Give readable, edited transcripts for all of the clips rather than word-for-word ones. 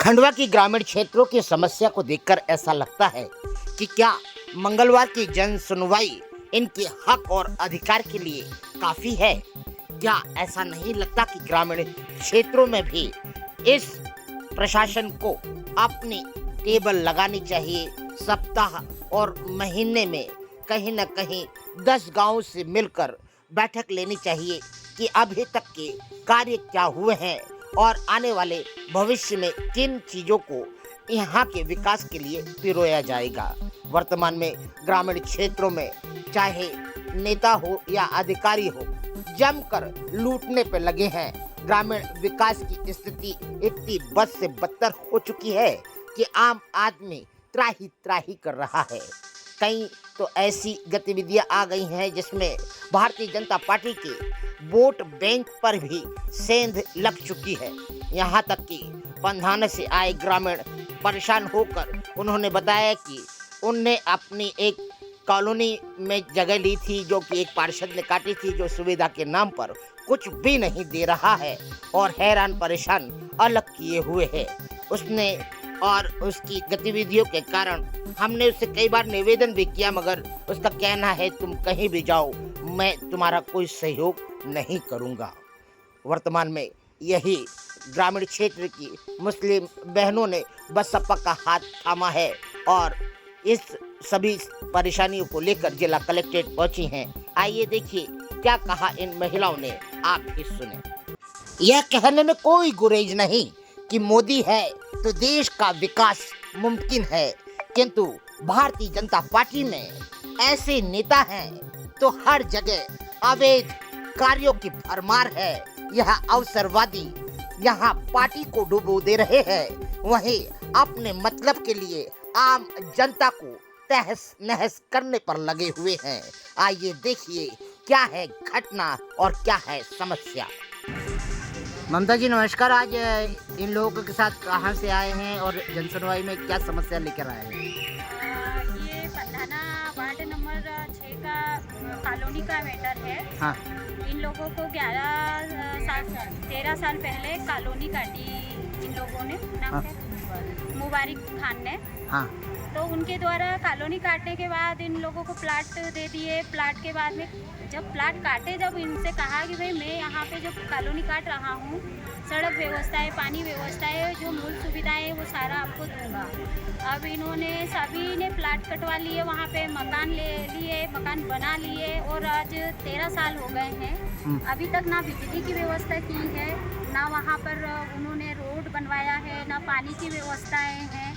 खंडवा की ग्रामीण क्षेत्रों की समस्या को देखकर ऐसा लगता है कि क्या मंगलवार की जन सुनवाई इनके हक और अधिकार के लिए काफी है। क्या ऐसा नहीं लगता कि ग्रामीण क्षेत्रों में भी इस प्रशासन को अपनी टेबल लगानी चाहिए। सप्ताह और महीने में कहीं न कहीं 10 गांवों से मिलकर बैठक लेनी चाहिए कि अभी तक के कार्य क्या हुए हैं और आने वाले भविष्य में किन चीज़ों को यहाँ के विकास के लिए पिरोया जाएगा। वर्तमान में ग्रामीण क्षेत्रों में चाहे नेता हो या अधिकारी हो, जमकर लूटने पर लगे हैं। ग्रामीण विकास की स्थिति इतनी बद से बदतर हो चुकी है कि आम आदमी त्राही त्राही कर रहा है। कई तो ऐसी गतिविधियां आ गई हैं जिसमें भारतीय जनता पार्टी के वोट बैंक पर भी सेंध लग चुकी है। यहाँ तक कि पंधाना से आए ग्रामीण परेशान होकर उन्होंने बताया कि उनने अपनी एक कॉलोनी में जगह ली थी जो कि एक पार्षद ने काटी थी, जो सुविधा के नाम पर कुछ भी नहीं दे रहा है और हैरान परेशान अलग किए हुए है उसने। और उसकी गतिविधियों के कारण हमने उससे कई बार निवेदन भी किया, मगर उसका कहना है तुम कहीं भी जाओ, मैं तुम्हारा कोई सहयोग नहीं करूंगा। वर्तमान में यही ग्रामीण क्षेत्र की मुस्लिम बहनों ने बसपा का हाथ थामा है और इस सभी परेशानियों को लेकर जिला कलेक्ट्रेट पहुंची हैं। आइए देखिए क्या कहा इन महिलाओं ने, आप ही सुने। यह कहने में कोई गुरेज नहीं कि मोदी है तो देश का विकास मुमकिन है, किंतु भारतीय जनता पार्टी में ऐसे नेता हैं तो हर जगह अवैध कार्यों की भरमार है। यह अवसरवादी यहाँ पार्टी को डुबो दे रहे हैं, वहीं अपने मतलब के लिए आम जनता को तहस नहस करने पर लगे हुए हैं। आइए देखिए क्या है घटना और क्या है समस्या। ममता जी नमस्कार, आज इन लोगों के साथ कहाँ से आए हैं और जनसुनवाई में क्या समस्या लेकर आए हैं? ये पंधाना वार्ड नंबर 6 का कॉलोनी का मैटर है। हाँ। इन लोगों को 13 साल पहले कॉलोनी काटी इन लोगों ने, नाम हाँ। क्या, मुबारक खान ने। हाँ। तो उनके द्वारा कॉलोनी काटने के बाद इन लोगों को प्लाट दे दिए। प्लाट के बाद में जब प्लाट काटे, जब इनसे कहा कि भाई मैं यहाँ पे जो कॉलोनी काट रहा हूँ, सड़क व्यवस्था है, पानी व्यवस्था है, जो मूल सुविधाएं है वो सारा आपको दूंगा। अब इन्होंने सभी ने प्लाट कटवा लिए, वहाँ पे मकान ले लिए, मकान बना लिए और आज 13 साल हो गए हैं। अभी तक ना बिजली की व्यवस्था की है, ना वहाँ पर उन्होंने रोड बनवाया है, ना पानी की व्यवस्थाएँ हैं।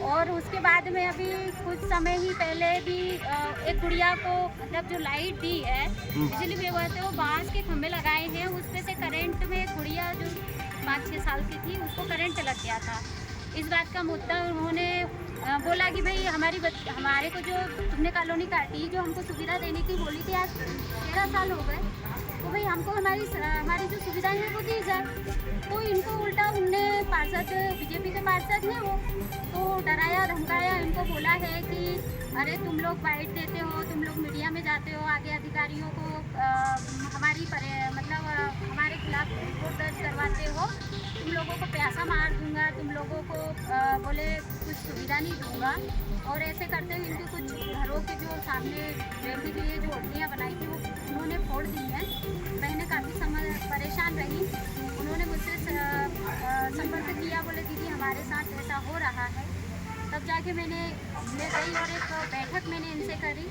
और उसके बाद में अभी कुछ समय ही पहले भी एक गुड़िया को मतलब जो लाइट दी है, बिजली व्यवस्था, वो बांस के खंभे लगाए हैं, उसमें से करंट में गुड़िया जो 5-6 साल की थी उसको करंट लग गया था। इस बात का मुद्दा उन्होंने बोला कि भाई हमारे को जो तुमने कॉलोनी काटी, जो हमको सुविधा देने की बोली थी, आज 13 साल हो गए, तो भाई हमको हमारी जो सुविधाएं हैं वो दी जाए। तो इनको उल्टा उनने पार्षद, बीजेपी के पार्षद हैं वो, तो डराया धमकाया, इनको बोला है कि अरे तुम लोग बाइट देते हो, तुम लोग मीडिया में जाते हो, आगे अधिकारियों को हमारे खिलाफ रिपोर्ट दर्ज करवाते हो, तुम लोगों को प्यासा मार दूंगा, तुम लोगों को बोले कुछ सुविधा नहीं दूंगा। और ऐसे करते हुए इनके कुछ घरों के जो सामने रहने के लिए जो ओढ़नियाँ बनाई थी वो उन्होंने फोड़ दी हैं। बहनें काफ़ी समय परेशान रही, उन्होंने मुझसे संपर्क किया, बोले दीदी हमारे साथ ऐसा हो रहा है। तब जाके मैंने गई और एक बैठक मैंने इनसे करी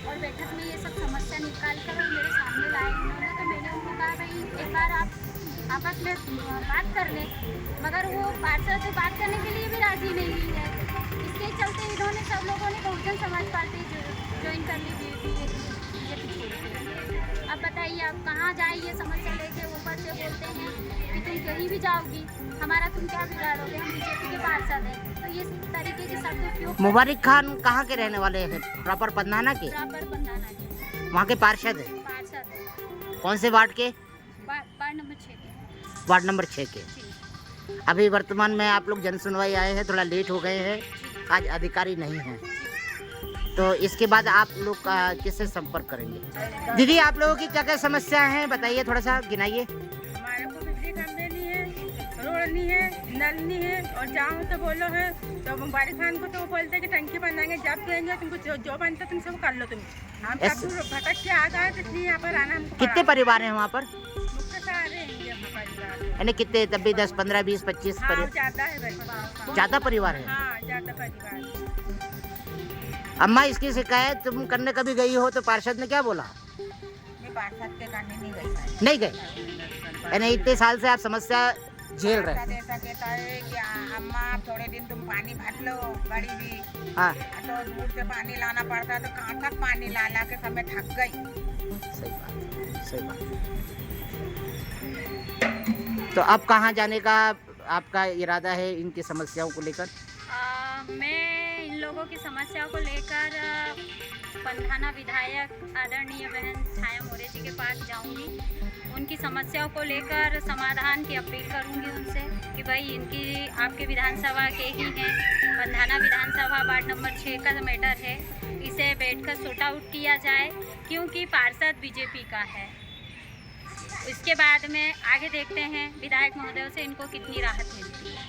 और बैठक में ये सब समस्या निकाल कर मेरे सामने लाए इन्होंने। तो मैंने उनको कहा भाई एक बार आप आपस में बात कर लें, मगर वो पार्षद से बात करने के लिए भी राजी नहीं है। इसके चलते इन्होंने सब लोगों ने बहुजन समाज पार्टी ज्वाइन कर ली, बीजेपी छोड़ के। अब बताइए आप कहाँ जाए ये समस्या लेके, ऊपर से बोलते हैं कि तुम कहीं भी जाओगी, हमारा तुम क्या बिगाड़ोगे, हम बीजेपी के पार्षद हैं। तो ये तरीके के शब्द उपयोग। मुबारक खान कहाँ के रहने वाले हैं? प्रॉपर पंधाना के? प्रॉपर पंधाना के। वहाँ के पार्षद है? पार्षद है। कौन से वार्ड के? वार्ड नंबर 6 के। वार्ड नंबर 6 के। अभी वर्तमान में आप लोग जन सुनवाई आए हैं, थोड़ा लेट हो गए हैं, आज अधिकारी नहीं हैं, तो इसके बाद आप लोग किससे संपर्क करेंगे? दीदी आप लोगों की क्या क्या समस्या है बताइए, थोड़ा सा गिनाइए। हमारे को बिजली कम देनी है, रोड नहीं है, नल नहीं है, और जाओ तो बोलो है तो बारिश खान को तो वो बोलते हैं कि टंकी बनाएंगे, जब देंगे तुमको जो बनता तुम सब कर लो तुम। हम सब भटक के आ गए, तो इसलिए यहाँ पर आना हमको कितने परिवार हैं वहाँ पर? मुख्य सारे हैं यहाँ परिवार। यानी कितने, तब भी 10, 15, 20, 25 हाँ परिवार? ज़्यादा है भाई, ज़्यादा परिवार है। हाँ ज़्यादा परिवार। अम्मा, इसकी शिकायत तुम करने कभी गई हो तो पार्षद ने क्या बोला? मैं पार्षद के करने नहीं गई। नहीं गए? यानी इतने साल से आप समस्या झेल रहे हैं। ऐसा कहता है कि अम्मा थोड़े दिन तुम पानी भर लो, बड़ी भी हाँ, तो दूर से पानी लाना पड़ता, तो कहाँ तक पानी ला ला के समय थक गई। सही बात, सही बात। तो अब कहाँ जाने का आपका इरादा है इनकी समस्याओं को लेकर? मैं इन लोगों की समस्याओं को लेकर पंधाना विधायक आदरणीय बहन छाया मोरे जी के पास जाऊंगी। उनकी समस्याओं को लेकर समाधान की अपील करूंगी उनसे कि भाई इनकी आपके विधानसभा के ही हैं, पंधाना विधानसभा वार्ड नंबर 6 का मैटर है, इसे बैठकर सॉर्ट आउट किया जाए, क्योंकि पार्षद बीजेपी का है। इसके बाद में आगे देखते हैं विधायक महोदय से इनको कितनी राहत मिलती है।